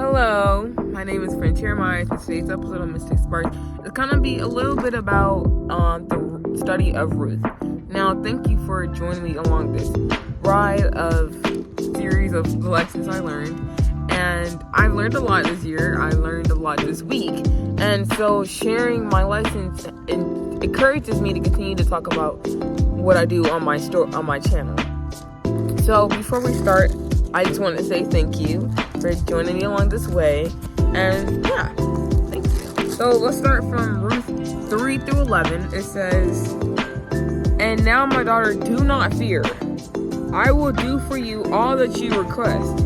Hello, my name is Frontier Myers, and today's episode of Mystic Spark is going to be a little bit about the study of Ruth. Now, thank you for joining me along this ride of series of the lessons I learned, and I learned a lot this year. I learned a lot this week, and so sharing my lessons encourages me to continue to talk about what I do on my channel. So before we start, I just want to say thank you for joining me along this way, and yeah, thank you. So let's start from Ruth 3 through 11. It says, "And now, my daughter, do not fear. I will do for you all that you request.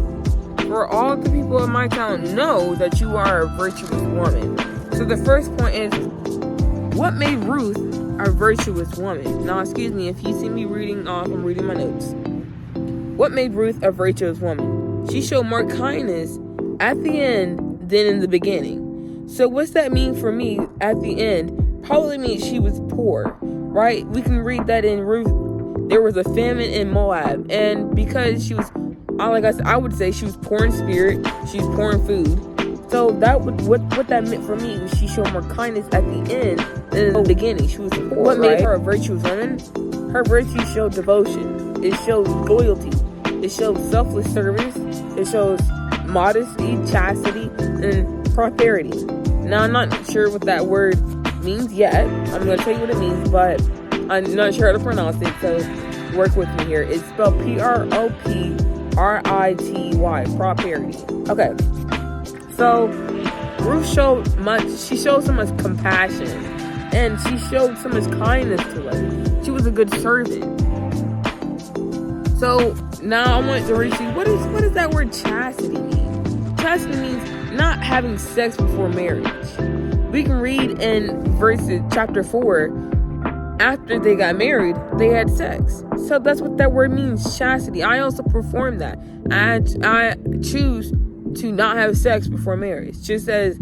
For all the people of my town know that you are a virtuous woman." So the first point is, what made Ruth a virtuous woman? Now, excuse me if you see me reading off, I'm reading my notes. What made Ruth a virtuous woman? She showed more kindness at the end than in the beginning. So what's that mean for me at the end? Probably means she was poor, right? We can read that in Ruth. There was a famine in Moab, and because she was, like I said, I would say she was poor in spirit, she was poor in food. So that would what that meant for me was she showed more kindness at the end than in the beginning. She was poor. What made her a virtuous woman? Her virtue showed devotion. It shows loyalty. It shows selfless service. It shows modesty, chastity, and prosperity. Now, I'm not sure what that word means yet. I'm going to tell you what it means, but I'm not sure how to pronounce it, so work with me here. It's spelled Proprity, prosperity. Okay, so Ruth showed so much compassion, and she showed so much kindness to us. She was a good servant. So now I want to read you, what does that word chastity mean? Chastity means not having sex before marriage. We can read in chapter 4, after they got married, they had sex. So that's what that word means, chastity. I also perform that. I choose to not have sex before marriage, just as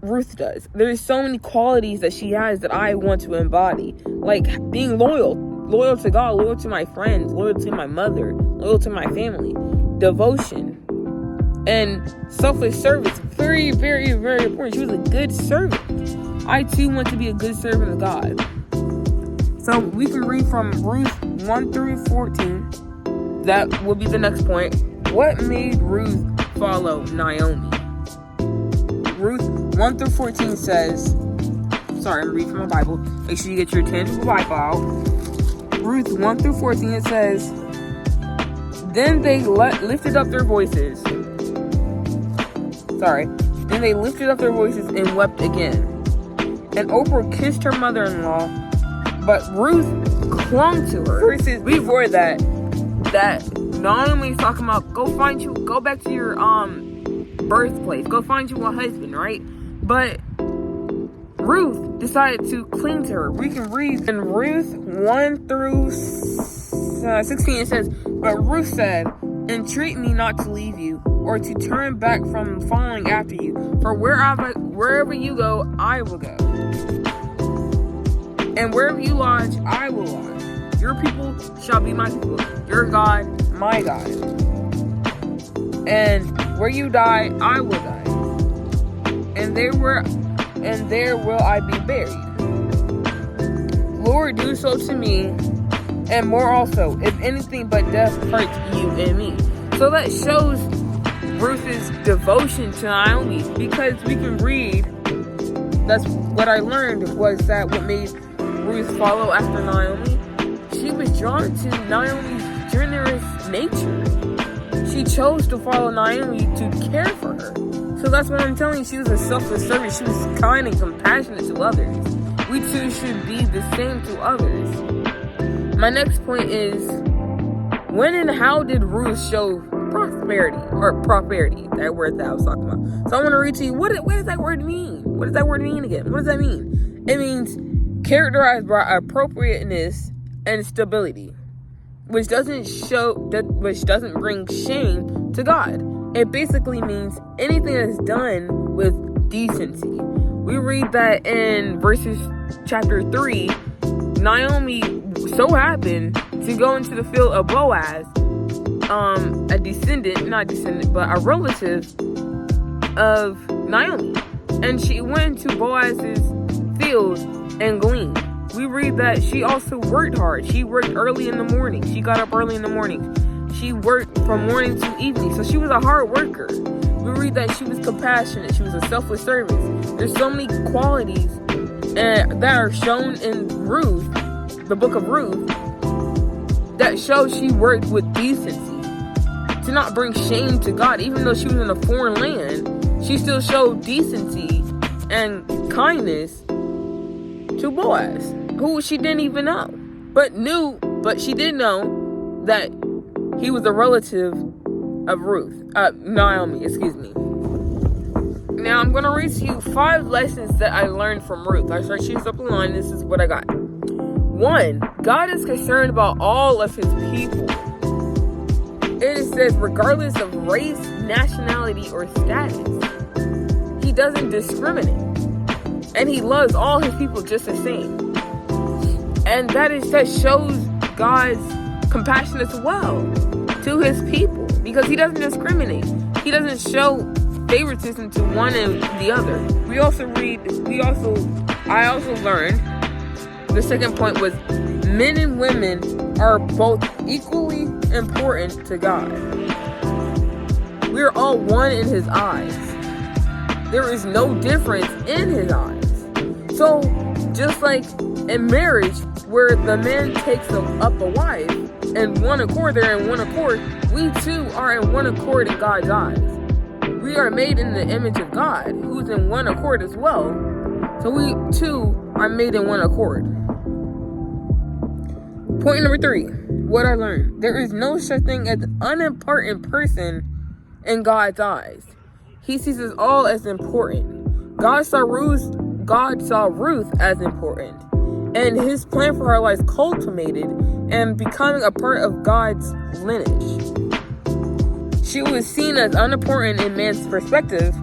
Ruth does. There's so many qualities that she has that I want to embody, like being loyal to God, loyal to my friends, loyal to my mother, loyal to my family, devotion, and selfless service. Very, very, very important. She was a good servant. I too want to be a good servant of God. So we can read from Ruth 1 through 14. That will be the next point. What made Ruth follow Naomi? Ruth 1 through 14 says, I'm reading from my Bible. Make sure you get your tangible Bible out. Ruth 1 through 14, it says, Then they lifted up their voices. Then they lifted up their voices and wept again. And Orpah kissed her mother-in-law, but Ruth clung to her. Verses before that Naomi's talking about, go back to your birthplace, go find you a husband, right? But Ruth decided to cling to her. We can read in Ruth 1 through 16, it says, But Ruth said, Entreat me not to leave you, or to turn back from following after you. For wherever you go, I will go. And wherever you lodge, I will lodge. Your people shall be my people, your God, my God. And where you die, I will die. And there will I be buried. Lord, do so to me, and more also, if anything but death hurts you and me. So that shows Ruth's devotion to Naomi, because we can read, that's what I learned, was that what made Ruth follow after Naomi. She was drawn to Naomi's generous nature. She chose to follow Naomi to care for her. So that's what I'm telling you. She was a selfless servant. She was kind and compassionate to others. We too should be the same to others. My next point is, when and how did Ruth show prosperity? That word that I was talking about. So I want to read to you, what does that word mean? What does that word mean again? What does that mean? It means characterized by appropriateness and stability, which doesn't bring shame to God. It basically means anything that's done with decency. We read that in chapter 3, Naomi so happened to go into the field of Boaz, a relative of Naomi. And she went into Boaz's field and gleaned. We read that she also worked hard. She worked early in the morning. She got up early in the morning. She worked from morning to evening. So she was a hard worker. We read that she was compassionate. She was a selfless servant. There's so many qualities that are shown in Ruth, the book of Ruth, that shows she worked with decency to not bring shame to God. Even though she was in a foreign land, she still showed decency and kindness to Boaz, who she didn't even know, but she did know that he was a relative of Naomi, excuse me. Now I'm going to read to you 5 lessons that I learned from Ruth. I started choosing up the line. This is what I got. 1, God is concerned about all of his people. It says regardless of race, nationality, or status. He doesn't discriminate. And he loves all his people just the same. And that shows God's compassion as well to his people, because he doesn't discriminate. He doesn't show favoritism to one and the other. I also learned, the second point was, men and women are both equally important to God. We're all one in his eyes. There is no difference in his eyes. So, just like in marriage, where the man takes up a wife in one accord, they're in one accord, we too are in one accord in God's eyes. We are made in the image of God, who's in one accord as well. So we too are made in one accord. Point number 3, what I learned. There is no such thing as an unimportant person in God's eyes. He sees us all as important. God saw Ruth as important. And his plan for her life culminated and becoming a part of God's lineage. She was seen as unimportant in man's perspective,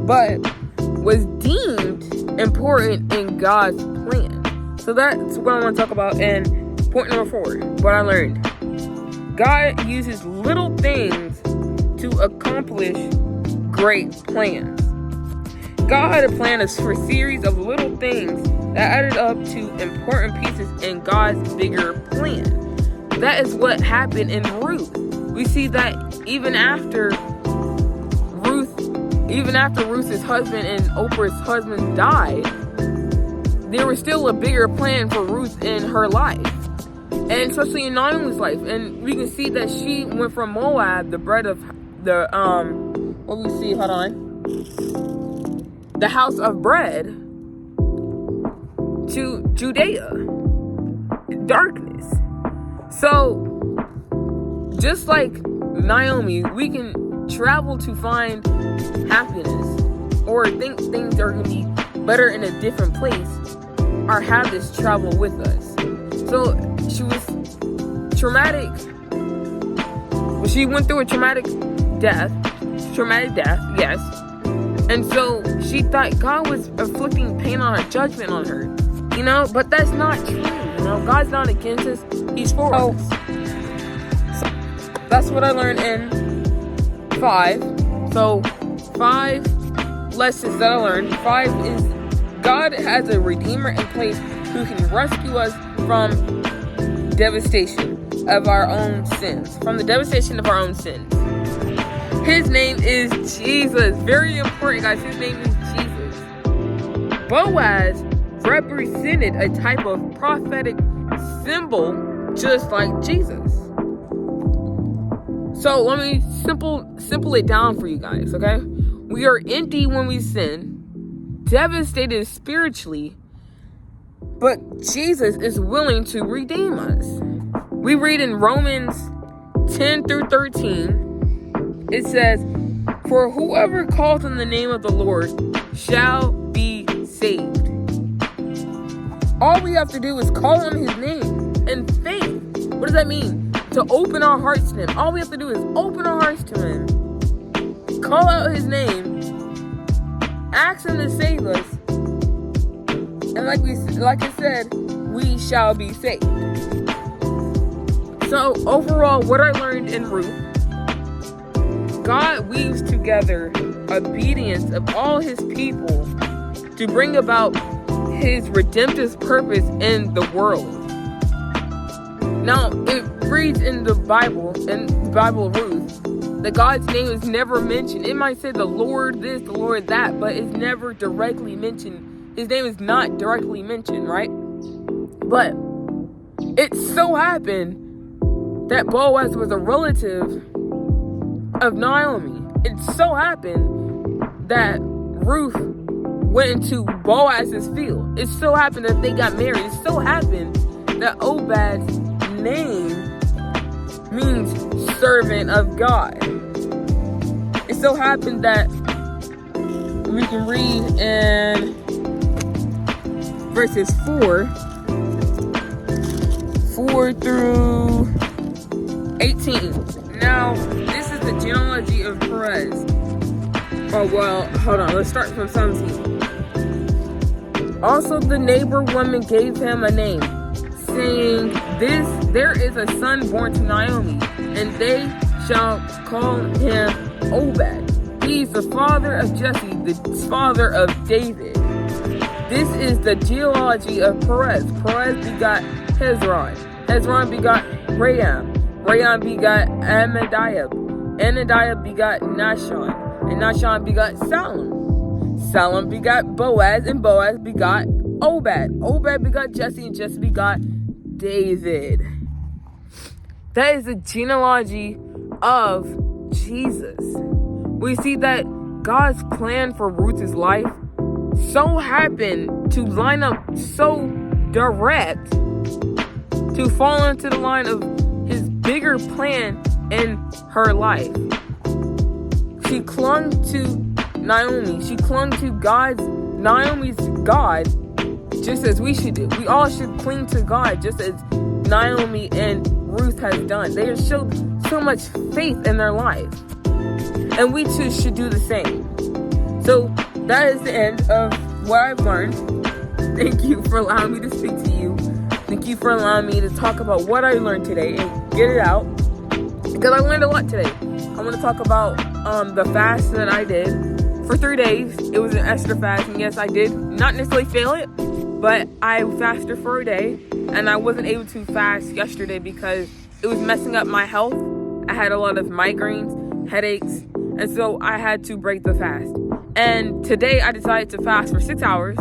but was deemed important in God's plan. So that's what I want to talk about. And point number 4, what I learned. God uses little things to accomplish great plans. God had a plan for a series of little things that added up to important pieces in God's bigger plan. That is what happened in Ruth. We see that even after Ruth's husband and Oprah's husband died, there was still a bigger plan for Ruth in her life, and especially in Naomi's life. And we can see that she went from Moab, the house of bread, to Judea, darkness. So, just like Naomi, we can travel to find happiness, or think things are going to be better in a different place, or have this travel with us. So, she was traumatic. Well, she went through a traumatic death, yes. And so she thought God was inflicting pain on her, judgment on her, but that's not true. God's not against us, he's for us. So that's what I learned in 5. So 5 lessons that I learned. 5 is God has a redeemer in place who can rescue us from devastation of our own sins. His name is Jesus. Very important, guys. His name is Jesus. Boaz represented a type of prophetic symbol just like Jesus. So let me simple it down for you guys, okay? We are empty when we sin, devastated spiritually, but Jesus is willing to redeem us. We read in Romans 10 through 13, it says, "For whoever calls on the name of the Lord shall be saved." All we have to do is call on his name in faith. What does that mean? To open our hearts to him. All we have to do is open our hearts to him, call out his name, ask him to save us, and like I said, we shall be saved. So overall, what I learned in Ruth, God weaves together together obedience of all his people to bring about his redemptive purpose in the world. Now, it reads in the Bible of Ruth, that God's name is never mentioned. It might say the Lord this, the Lord that, but it's never directly mentioned. His name is not directly mentioned, right? But it so happened that Boaz was a relative of Naomi. It so happened that Ruth went into Boaz's field. It so happened that they got married. It so happened that Obed's name means servant of God. It so happened that we can read in verses 4 through 18. Now, this is the genealogy of Perez. Oh, well, hold on. Let's start from 17. Also, the neighbor woman gave him a name, saying, there is a son born to Naomi, and they shall call him Obed. He is the father of Jesse, the father of David. This is the genealogy of Perez. Perez begot Hezron. Hezron begot Ram. Ram begot Amminadab. Amminadab begot Nahshon. And Nahshon begot Salmon. Salmon begot Boaz, and Boaz begot Obed. Obed begot Jesse, and Jesse begot David. That is the genealogy of Jesus. We see that God's plan for Ruth's life so happened to line up so direct to fall into the line of his bigger plan in her life. She clung to Naomi. She clung to Naomi's God, just as we should do. We all should cling to God, just as Naomi and Ruth has done. They have showed so much faith in their life. And we too should do the same. So that is the end of what I've learned. Thank you for allowing me to speak to you. Thank you for allowing me to talk about what I learned today and get it out. Because I learned a lot today. I want to talk about the fast that I did for 3 days. It was an Esther fast, and yes, I did not necessarily fail it, but I fasted for a day, and I wasn't able to fast yesterday because it was messing up my health. I had a lot of migraines, headaches, and so I had to break the fast. And today I decided to fast for 6 hours,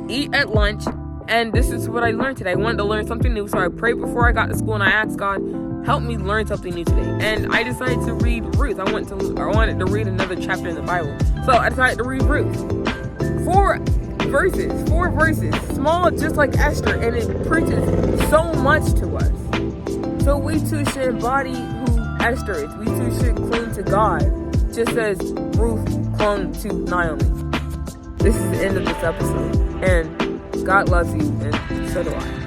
eat at lunch, and this is what I learned today. I wanted to learn something new, so I prayed before I got to school, and I asked God, help me learn something new today. And I decided to read Ruth. I wanted to read another chapter in the Bible. So I decided to read Ruth. 4 verses, small just like Esther, and it preaches so much to us. So we too should embody who Esther is. We too should cling to God, just as Ruth clung to Naomi. This is the end of this episode, and God loves you, and so do I.